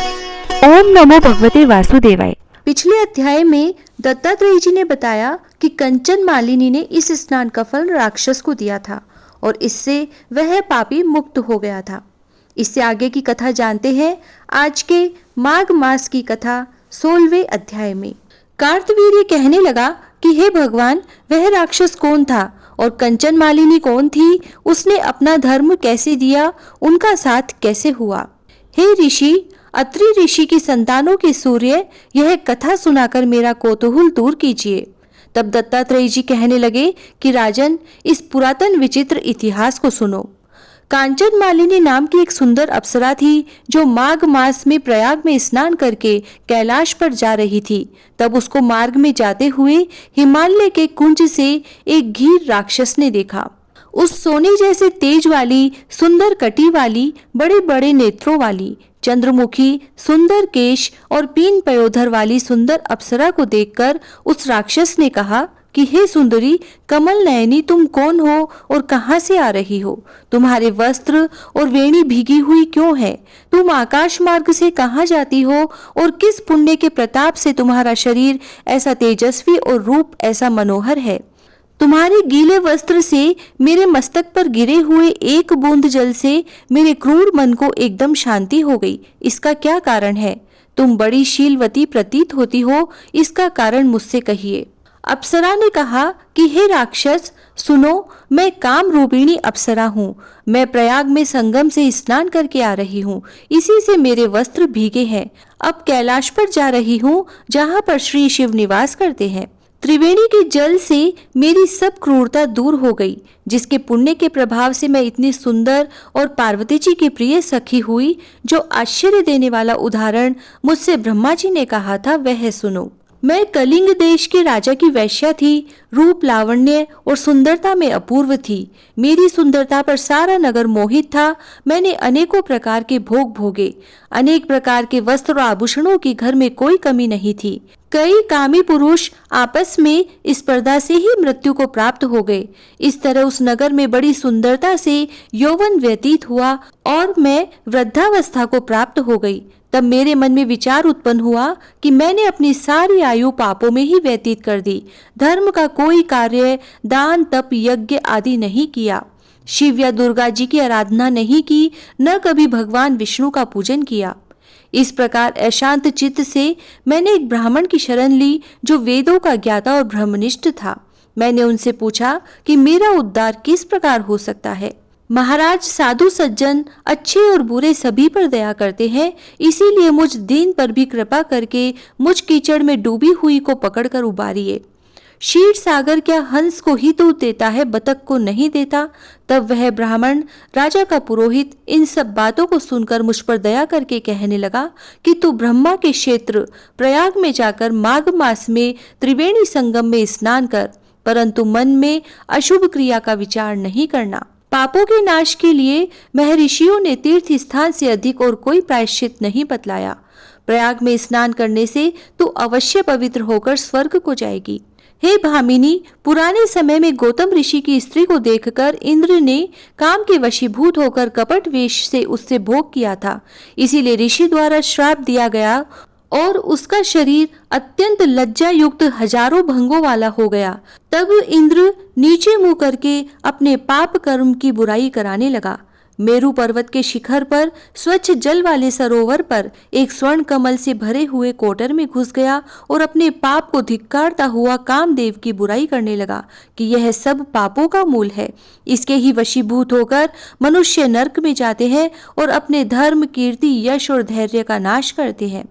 ओम नमो भगवते वासुदेवाय। पिछले अध्याय में दत्तात्रेय जी ने बताया कि कंचन मालिनी ने इस स्नान का फल राक्षस को दिया था और इससे वह पापी मुक्त हो गया था। इससे आगे की कथा जानते हैं आज के माघ मास की कथा 16वें अध्याय में। कार्तवीर्य कहने लगा कि हे भगवान, वह राक्षस कौन था और कंचन मालिनी कौन थी? उसने अपना धर्म कैसे दिया? उनका साथ कैसे हुआ? हे ऋषि, अत्रि ऋषि की संतानों के सूर्य, यह कथा सुनाकर मेरा कौतूहल दूर कीजिए। तब दत्तात्रेय जी कहने लगे कि राजन, इस पुरातन विचित्र इतिहास को सुनो। कांचन मालिनी नाम की एक सुंदर अप्सरा थी जो माघ मास में प्रयाग में स्नान करके कैलाश पर जा रही थी। तब उसको मार्ग में जाते हुए हिमालय के कुंज से एक घीर राक्षस ने देखा। उस सोने जैसे तेज वाली, सुंदर कटी वाली, बड़े बड़े नेत्रों वाली, चंद्रमुखी, सुंदर केश और पीन पयोधर वाली सुंदर अप्सरा को देखकर उस राक्षस ने कहा कि हे सुंदरी, कमल नयनी, तुम कौन हो और कहाँ से आ रही हो? तुम्हारे वस्त्र और वेणी भीगी हुई क्यों है? तुम आकाश मार्ग से कहाँ जाती हो और किस पुण्य के प्रताप से तुम्हारा शरीर ऐसा तेजस्वी और रूप ऐसा मनोहर है? तुम्हारे गीले वस्त्र से मेरे मस्तक पर गिरे हुए एक बूंद जल से मेरे क्रूर मन को एकदम शांति हो गई। इसका क्या कारण है? तुम बड़ी शीलवती प्रतीत होती हो, इसका कारण मुझसे कहिए। अप्सरा ने कहा कि हे राक्षस, सुनो, मैं काम रूपिणी अप्सरा हूँ। मैं प्रयाग में संगम से स्नान करके आ रही हूँ, इसी से मेरे वस्त्र भीगे हैं। अब कैलाश पर जा रही हूँ, जहाँ पर श्री शिव निवास करते हैं। त्रिवेणी के जल से मेरी सब क्रूरता दूर हो गई, जिसके पुण्य के प्रभाव से मैं इतनी सुंदर और पार्वती जी की प्रिय सखी हुई। जो आश्चर्य देने वाला उदाहरण मुझसे ब्रह्मा जी ने कहा था, वह सुनो। मैं कलिंग देश के राजा की वैश्या थी। रूप, लावण्य और सुंदरता में अपूर्व थी। मेरी सुंदरता पर सारा नगर मोहित था। मैंने अनेकों प्रकार के भोग भोगे। अनेक प्रकार के वस्त्र और आभूषणों की घर में कोई कमी नहीं थी। कई कामी पुरुष आपस में स्पर्धा से ही मृत्यु को प्राप्त हो गए। इस तरह उस नगर में बड़ी सुंदरता से यौवन व्यतीत हुआ और मैं वृद्धावस्था को प्राप्त हो गई। तब मेरे मन में विचार उत्पन्न हुआ कि मैंने अपनी सारी आयु पापों में ही व्यतीत कर दी। धर्म का कोई कार्य, दान, तप, यज्ञ आदि नहीं किया। शिव या दुर्गा जी की आराधना नहीं की, न कभी भगवान विष्णु का पूजन किया। इस प्रकार अशांत चित्त से मैंने एक ब्राह्मण की शरण ली जो वेदों का ज्ञाता और ब्रह्मनिष्ठ था। मैंने उनसे पूछा कि मेरा उद्धार किस प्रकार हो सकता है। महाराज, साधु सज्जन अच्छे और बुरे सभी पर दया करते हैं, इसीलिए मुझ दीन पर भी कृपा करके मुझ कीचड़ में डूबी हुई को पकड़कर उबारिए। क्षीर सागर क्या हंस को ही दूध देता है, बतख को नहीं देता? तब वह ब्राह्मण, राजा का पुरोहित, इन सब बातों को सुनकर मुझ पर दया करके कहने लगा कि तू ब्रह्मा के क्षेत्र प्रयाग में जाकर माघ मास में त्रिवेणी संगम में स्नान कर, परंतु मन में अशुभ क्रिया का विचार नहीं करना। पापों के नाश के लिए महर्षियों ने तीर्थ स्थान से अधिक और कोई प्रायश्चित नहीं बतलाया। प्रयाग में स्नान करने से तू अवश्य पवित्र होकर स्वर्ग को जाएगी। हे भामिनी, पुराने समय में गौतम ऋषि की स्त्री को देखकर इंद्र ने काम के वशीभूत होकर कपट वेश से उससे भोग किया था। इसीलिए ऋषि द्वारा श्राप दिया गया और उसका शरीर अत्यंत लज्जा युक्त हजारों भंगों वाला हो गया। तब इंद्र नीचे मुंह करके अपने पाप कर्म की बुराई कराने लगा। मेरु पर्वत के शिखर पर स्वच्छ जल वाले सरोवर पर एक स्वर्ण कमल से भरे हुए कोटर में घुस गया और अपने पाप को धिक्कारता हुआ कामदेव की बुराई करने लगा कि यह सब पापों का मूल है। इसके ही वशीभूत होकर मनुष्य नरक में जाते हैं और अपने धर्म, कीर्ति, यश और धैर्य का नाश करते हैं।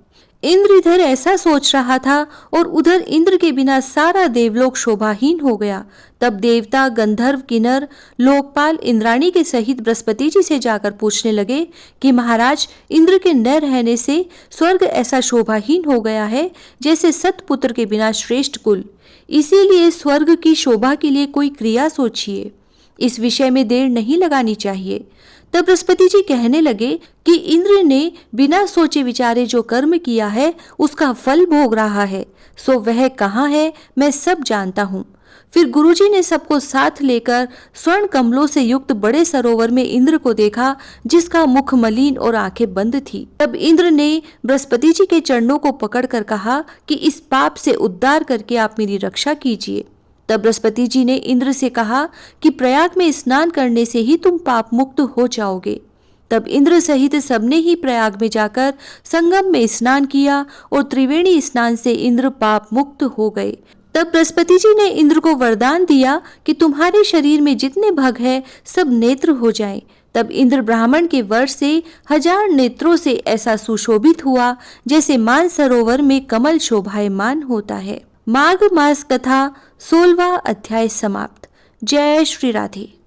इंद्र इधर ऐसा सोच रहा था और उधर इंद्र के बिना सारा देवलोक शोभाहीन हो गया। तब देवता, गंधर्व, किन्नर, लोकपाल इंद्राणी के सहित बृहस्पति जी से जाकर पूछने लगे कि महाराज, इंद्र के न रहने से स्वर्ग ऐसा शोभाहीन हो गया है जैसे सतपुत्र के बिना श्रेष्ठ कुल। इसीलिए स्वर्ग की शोभा के लिए कोई क्रिया सोचिए। इस विषय में देर नहीं लगानी चाहिए। तब बृहस्पति जी कहने लगे कि इंद्र ने बिना सोचे विचारे जो कर्म किया है उसका फल भोग रहा है, सो वह कहाँ है मैं सब जानता हूँ। फिर गुरुजी ने सबको साथ लेकर स्वर्ण कमलों से युक्त बड़े सरोवर में इंद्र को देखा, जिसका मुख मलिन और आंखें बंद थी। तब इंद्र ने बृहस्पति जी के चरणों को पकड़कर कहा कि इस पाप से उद्धार करके आप मेरी रक्षा कीजिए। तब बृहस्पति जी ने इंद्र से कहा कि प्रयाग में स्नान करने से ही तुम पाप मुक्त हो जाओगे। तब इंद्र सहित सबने ही प्रयाग में जाकर संगम में स्नान किया और त्रिवेणी स्नान से इंद्र पाप मुक्त हो गए। तब बृहस्पति जी ने इंद्र को वरदान दिया कि तुम्हारे शरीर में जितने भग है सब नेत्र हो जाएं। तब इंद्र ब्राह्मण के वर से 1000 नेत्रों से ऐसा सुशोभित हुआ जैसे मानसरोवर में कमल शोभायमान होता है। माघ मास कथा 16वां अध्याय समाप्त। जय श्री राधे।